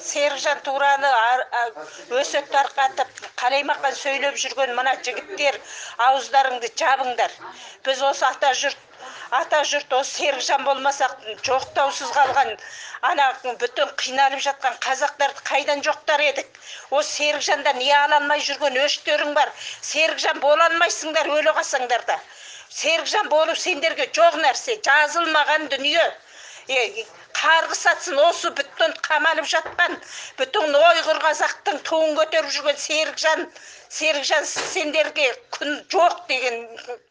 Серікжан туралы өсек тарқатып, қалаймақан сөйлеп жүрген мына жігіттер, ауыздарыңды жабыңдар. Біз осы ата жұрт осы Серікжан болмасақ, жоқтаусыз қалған, бүтін қиналып жатқан қазақтарды қайдан жоқтар едік. Осы Серікжандан не ала алмай жүрген өштерің бар. Серікжан бола алмайсыңдар, өлі қалсаңдар да. Серікжан болу сендерге жоқ нәрсе, жазылмаған дүние. Қарғыс атсын осы бүтін қамалып жатқан, бүтін ойғыр қазақтың туын көтеріп жүрген Серікжан сендерге күн жоқ деген,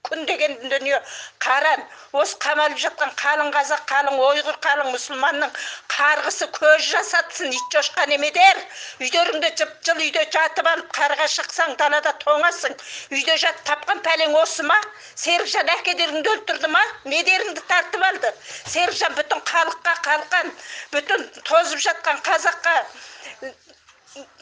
күн деген дүние қаран. Осы қамалып жатқан қалың қазақ, қалың ойғыр, қалың мұсылманның қарғысы көз жасатсын, ит жошқан емедер. Үйдеріңде жып-жылы үйде жатып алып, қарға шықсаң, далада тоңасың. Үйде жат тапқан пәлең осы ма? Серікжан әкедеріңді өлтірді ма? Недеріңді тартып алды? Серікжан бүтін халыққа қалқан, бүтін тозып жатқан қазаққа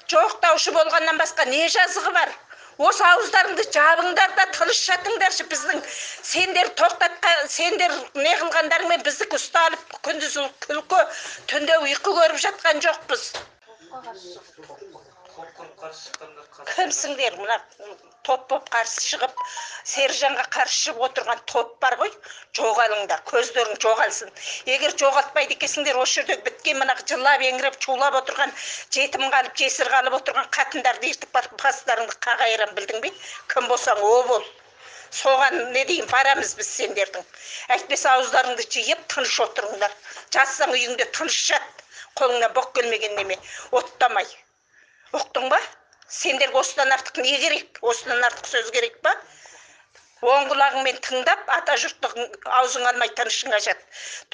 жоқтаушы болғаннан басқа не жазығы бар? Осы ауыздарыңды жабыңдар да тыныш жатыңдаршы. Біздің сендер не қылғандарыңмен біздікі ұсталып, күндіз күлкі, түнде ұйқы көріп жатқан жоқпыз. Кімсіңдер? Мына топ боп қарсы шығып, Серікжанға қарсы шығып отырған топ бар ғой, жоғалыңдар, көздерің жоғалсын. Егер жоғалтпайды екенсіңдер, осы жерде біткен мына жылап еңіреп шулап отырған, жетім қалып, жесір қалып отырған қатындарды ертіп бастарыңды қағайырам, білдің бе? Кім болсаң о бол. Соған не дейін, барамыз біз сендердің. Әйтпесе ауыздарыңды жиып тыныш отырыңдар. Жатсаң үйіңде тыныш жат. Қолыңнан боқ келмеген неме, оттамай. Ұқтың ба? Сендерге осыдан артық не керек? Осыдан артық сөз керек па? Оң құлағыңмен тыңдап, ата жұрттың аузың алмай тынышыңа жат.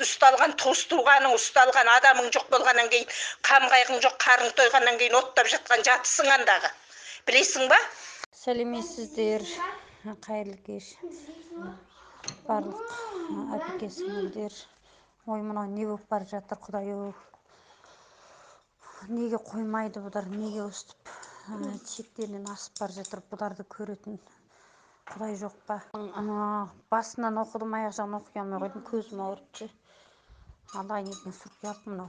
Ұсталған туыс-туғаның, ұсталған адамың жоқ болғаннан кейін, қам-қайғың жоқ, қарың тойғаннан кейін оттап жатқан жатысың андағы. Білесің ба? Сәлеметсіздер, қайырлы кеш. Барлық әпке сіңілдер. Ой, мынау не болып бара жатыр, Құдай-ау. Неге қоймайды бұдар, неге өстіп шектерінен асып бара жатыр, бұларды көретін Құдай жоқ па? Басынан оқыдым, аяқ жағын оқи алмай қойдым, көзім ауырып ше. Алайын екен, сүрке алып мынау.